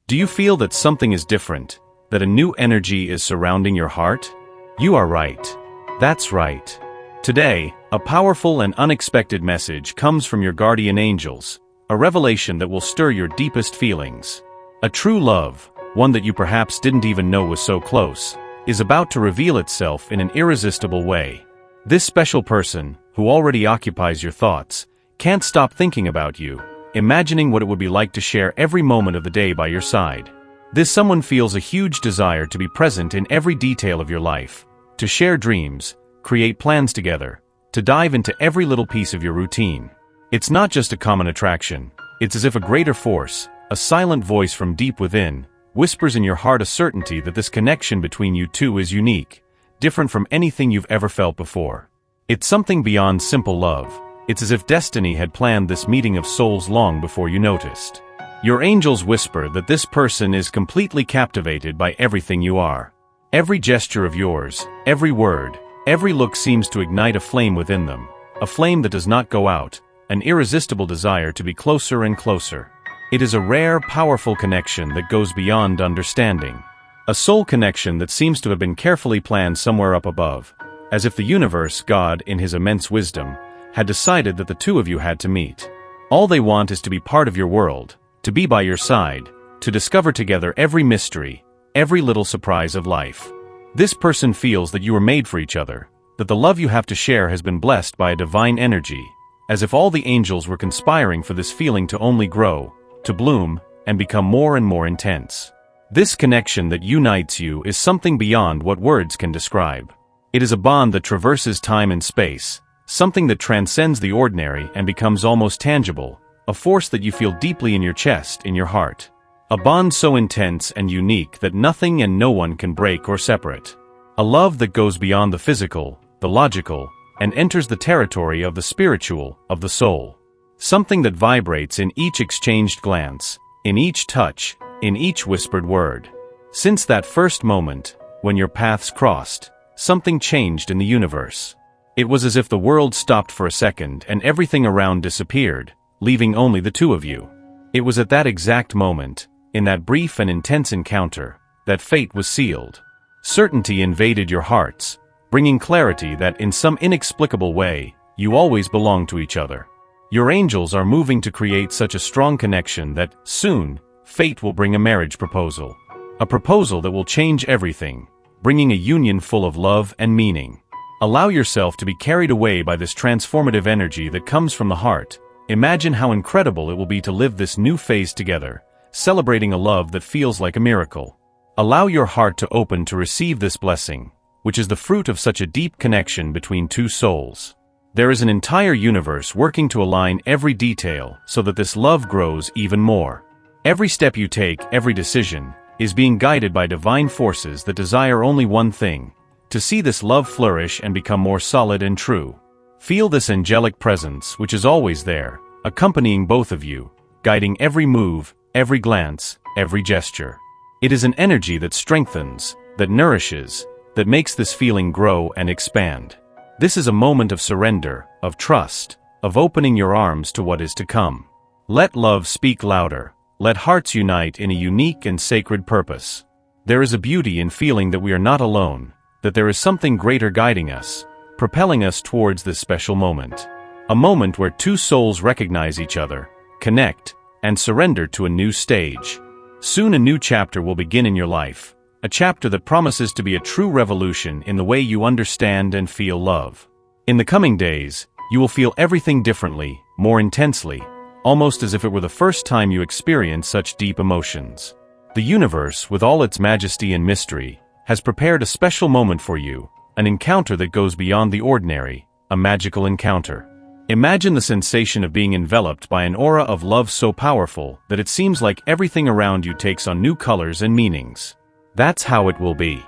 Do you feel that something is different, that a new energy is surrounding your heart? You are right. That's right. Today, a powerful and unexpected message comes from your guardian angels, a revelation that will stir your deepest feelings. A true love, one that you perhaps didn't even know was so close, is about to reveal itself in an irresistible way. This special person, who already occupies your thoughts, can't stop thinking about you, imagining what it would be like to share every moment of the day by your side. This someone feels a huge desire to be present in every detail of your life, to share dreams, create plans together, to dive into every little piece of your routine. It's not just a common attraction, it's as if a greater force, a silent voice from deep within, whispers in your heart a certainty that this connection between you two is unique, different from anything you've ever felt before. It's something beyond simple love. It's as if destiny had planned this meeting of souls long before you noticed. Your angels whisper that this person is completely captivated by everything you are. Every gesture of yours, every word, every look seems to ignite a flame within them, a flame that does not go out, an irresistible desire to be closer and closer. It is a rare, powerful connection that goes beyond understanding. A soul connection that seems to have been carefully planned somewhere up above, as if the universe, God, in his immense wisdom, had decided that the two of you had to meet. All they want is to be part of your world, to be by your side, to discover together every mystery, every little surprise of life. This person feels that you are made for each other, that the love you have to share has been blessed by a divine energy, as if all the angels were conspiring for this feeling to only grow, to bloom, and become more and more intense. This connection that unites you is something beyond what words can describe. It is a bond that traverses time and space, something that transcends the ordinary and becomes almost tangible, a force that you feel deeply in your chest, in your heart. A bond so intense and unique that nothing and no one can break or separate. A love that goes beyond the physical, the logical, and enters the territory of the spiritual, of the soul. Something that vibrates in each exchanged glance, in each touch, in each whispered word. Since that first moment, when your paths crossed, something changed in the universe. It was as if the world stopped for a second and everything around disappeared, leaving only the two of you. It was at that exact moment, in that brief and intense encounter, that fate was sealed. Certainty invaded your hearts, bringing clarity that in some inexplicable way, you always belong to each other. Your angels are moving to create such a strong connection that, soon, fate will bring a marriage proposal. A proposal that will change everything, bringing a union full of love and meaning. Allow yourself to be carried away by this transformative energy that comes from the heart. Imagine how incredible it will be to live this new phase together, celebrating a love that feels like a miracle. Allow your heart to open to receive this blessing, which is the fruit of such a deep connection between two souls. There is an entire universe working to align every detail so that this love grows even more. Every step you take, every decision, is being guided by divine forces that desire only one thing: to see this love flourish and become more solid and true. Feel this angelic presence which is always there, accompanying both of you, guiding every move, every glance, every gesture. It is an energy that strengthens, that nourishes, that makes this feeling grow and expand. This is a moment of surrender, of trust, of opening your arms to what is to come. Let love speak louder. Let hearts unite in a unique and sacred purpose. There is a beauty in feeling that we are not alone, that there is something greater guiding us, propelling us towards this special moment. A moment where two souls recognize each other, connect, and surrender to a new stage. Soon a new chapter will begin in your life, a chapter that promises to be a true revolution in the way you understand and feel love. In the coming days, you will feel everything differently, more intensely, almost as if it were the first time you experience such deep emotions. The universe, with all its majesty and mystery, has prepared a special moment for you, an encounter that goes beyond the ordinary, a magical encounter. Imagine the sensation of being enveloped by an aura of love so powerful that it seems like everything around you takes on new colors and meanings. That's how it will be.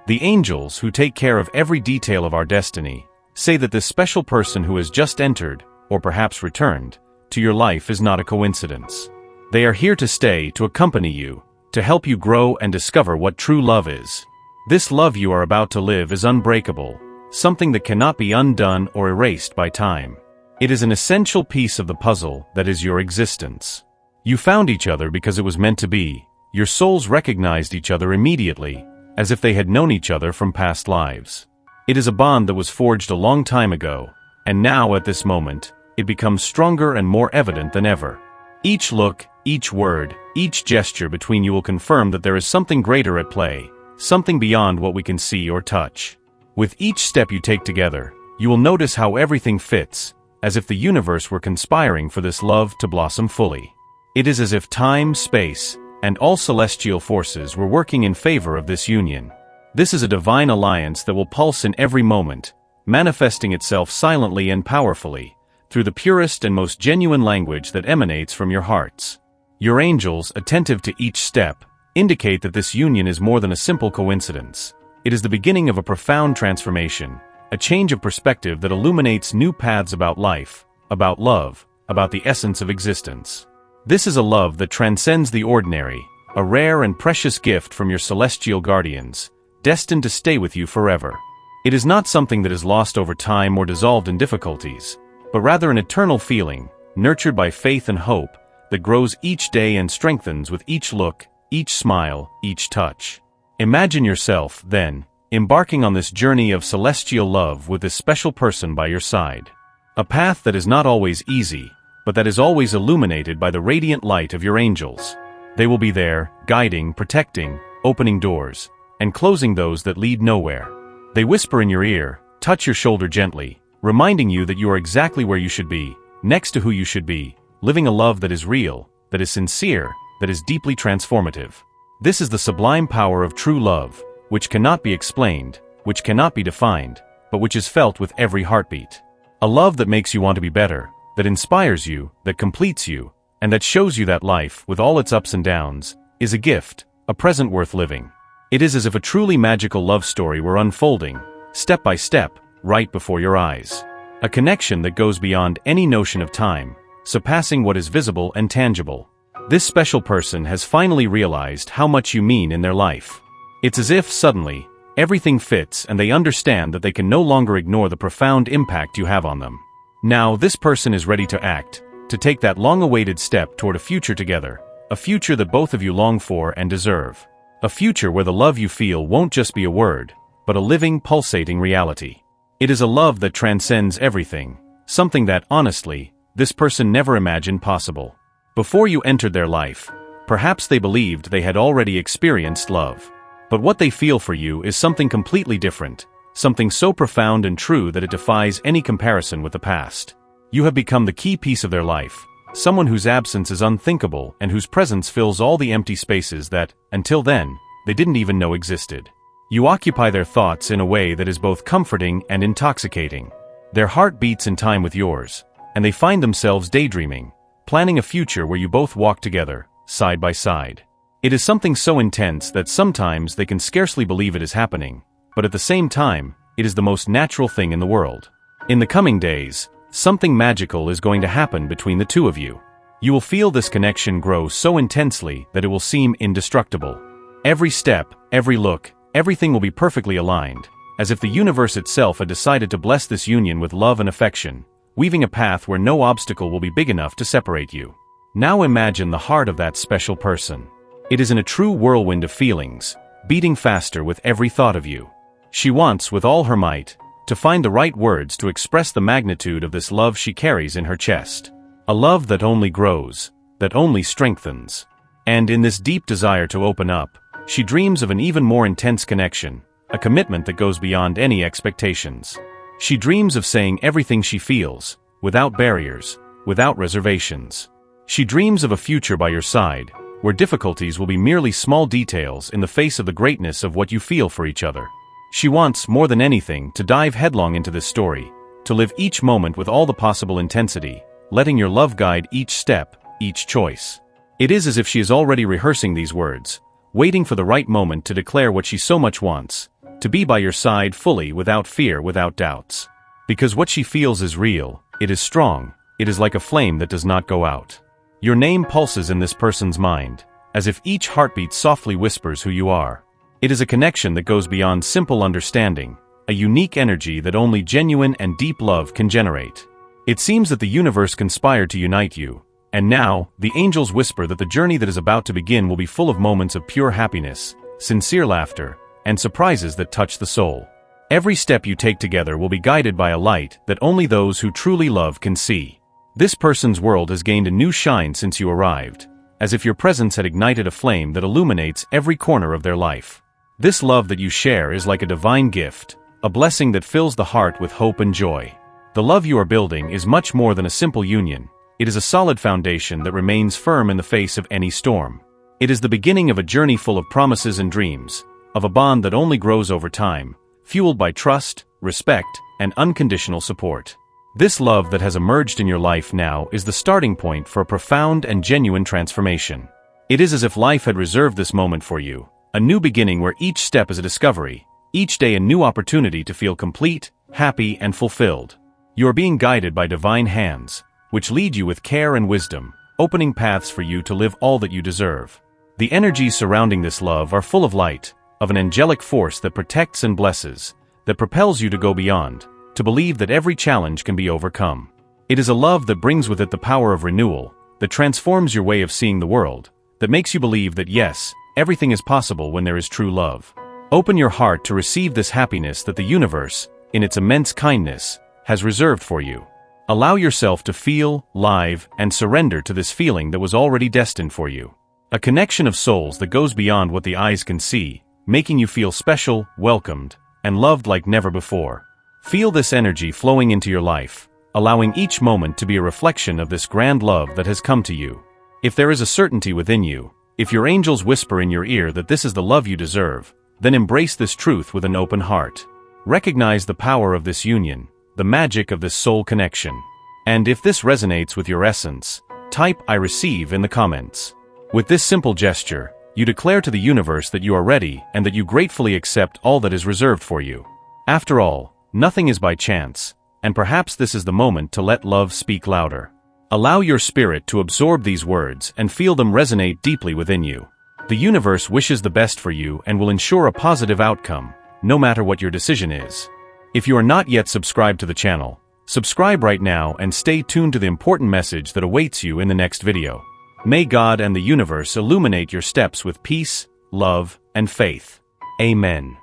The angels, who take care of every detail of our destiny, say that this special person who has just entered, or perhaps returned, to your life is not a coincidence. They are here to stay, to accompany you, to help you grow and discover what true love is. This love you are about to live is unbreakable, something that cannot be undone or erased by time. It is an essential piece of the puzzle that is your existence. You found each other because it was meant to be, your souls recognized each other immediately, as if they had known each other from past lives. It is a bond that was forged a long time ago, and now at this moment, it becomes stronger and more evident than ever. Each look, each word, each gesture between you will confirm that there is something greater at play, something beyond what we can see or touch. With each step you take together, you will notice how everything fits, as if the universe were conspiring for this love to blossom fully. It is as if time, space, and all celestial forces were working in favor of this union. This is a divine alliance that will pulse in every moment, manifesting itself silently and powerfully, through the purest and most genuine language that emanates from your hearts. Your angels, attentive to each step, indicate that this union is more than a simple coincidence. It is the beginning of a profound transformation, a change of perspective that illuminates new paths about life, about love, about the essence of existence. This is a love that transcends the ordinary, a rare and precious gift from your celestial guardians, destined to stay with you forever. It is not something that is lost over time or dissolved in difficulties, but rather an eternal feeling, nurtured by faith and hope, that grows each day and strengthens with each look, each smile, each touch. Imagine yourself, then, embarking on this journey of celestial love with this special person by your side. A path that is not always easy, but that is always illuminated by the radiant light of your angels. They will be there, guiding, protecting, opening doors, and closing those that lead nowhere. They whisper in your ear, touch your shoulder gently, reminding you that you are exactly where you should be, next to who you should be, living a love that is real, that is sincere, that is deeply transformative. This is the sublime power of true love, which cannot be explained, which cannot be defined, but which is felt with every heartbeat. A love that makes you want to be better, that inspires you, that completes you, and that shows you that life, with all its ups and downs, is a gift, a present worth living. It is as if a truly magical love story were unfolding, step by step, right before your eyes. A connection that goes beyond any notion of time, surpassing what is visible and tangible. This special person has finally realized how much you mean in their life. It's as if, suddenly, everything fits and they understand that they can no longer ignore the profound impact you have on them. Now, this person is ready to act, to take that long-awaited step toward a future together, a future that both of you long for and deserve. A future where the love you feel won't just be a word, but a living, pulsating reality. It is a love that transcends everything, something that, honestly, this person never imagined possible. Before you entered their life, perhaps they believed they had already experienced love. But what they feel for you is something completely different, something so profound and true that it defies any comparison with the past. You have become the key piece of their life, someone whose absence is unthinkable and whose presence fills all the empty spaces that, until then, they didn't even know existed. You occupy their thoughts in a way that is both comforting and intoxicating. Their heart beats in time with yours, and they find themselves daydreaming, planning a future where you both walk together, side by side. It is something so intense that sometimes they can scarcely believe it is happening, but at the same time, it is the most natural thing in the world. In the coming days, something magical is going to happen between the two of you. You will feel this connection grow so intensely that it will seem indestructible. Every step, every look, everything will be perfectly aligned, as if the universe itself had decided to bless this union with love and affection, weaving a path where no obstacle will be big enough to separate you. Now imagine the heart of that special person. It is in a true whirlwind of feelings, beating faster with every thought of you. She wants, with all her might, to find the right words to express the magnitude of this love she carries in her chest. A love that only grows, that only strengthens. And in this deep desire to open up, she dreams of an even more intense connection, a commitment that goes beyond any expectations. She dreams of saying everything she feels, without barriers, without reservations. She dreams of a future by your side, where difficulties will be merely small details in the face of the greatness of what you feel for each other. She wants, more than anything, to dive headlong into this story, to live each moment with all the possible intensity, letting your love guide each step, each choice. It is as if she is already rehearsing these words, waiting for the right moment to declare what she so much wants, to be by your side fully without fear, without doubts. Because what she feels is real, it is strong, it is like a flame that does not go out. Your name pulses in this person's mind, as if each heartbeat softly whispers who you are. It is a connection that goes beyond simple understanding, a unique energy that only genuine and deep love can generate. It seems that the universe conspired to unite you, And now, the angels whisper that the journey that is about to begin will be full of moments of pure happiness, sincere laughter, and surprises that touch the soul. Every step you take together will be guided by a light that only those who truly love can see. This person's world has gained a new shine since you arrived, as if your presence had ignited a flame that illuminates every corner of their life. This love that you share is like a divine gift, a blessing that fills the heart with hope and joy. The love you are building is much more than a simple union. It is a solid foundation that remains firm in the face of any storm. It is the beginning of a journey full of promises and dreams, of a bond that only grows over time, fueled by trust, respect, and unconditional support. This love that has emerged in your life now is the starting point for a profound and genuine transformation. It is as if life had reserved this moment for you, a new beginning where each step is a discovery, each day a new opportunity to feel complete, happy, and fulfilled. You are being guided by divine hands, which lead you with care and wisdom, opening paths for you to live all that you deserve. The energies surrounding this love are full of light, of an angelic force that protects and blesses, that propels you to go beyond, to believe that every challenge can be overcome. It is a love that brings with it the power of renewal, that transforms your way of seeing the world, that makes you believe that yes, everything is possible when there is true love. Open your heart to receive this happiness that the universe, in its immense kindness, has reserved for you. Allow yourself to feel, live, and surrender to this feeling that was already destined for you. A connection of souls that goes beyond what the eyes can see, making you feel special, welcomed, and loved like never before. Feel this energy flowing into your life, allowing each moment to be a reflection of this grand love that has come to you. If there is a certainty within you, if your angels whisper in your ear that this is the love you deserve, then embrace this truth with an open heart. Recognize the power of this union, the magic of this soul connection. And if this resonates with your essence, type "I receive" in the comments. With this simple gesture, you declare to the universe that you are ready and that you gratefully accept all that is reserved for you. After all, nothing is by chance, and perhaps this is the moment to let love speak louder. Allow your spirit to absorb these words and feel them resonate deeply within you. The universe wishes the best for you and will ensure a positive outcome, no matter what your decision is. If you are not yet subscribed to the channel, subscribe right now and stay tuned to the important message that awaits you in the next video. May God and the universe illuminate your steps with peace, love, and faith. Amen.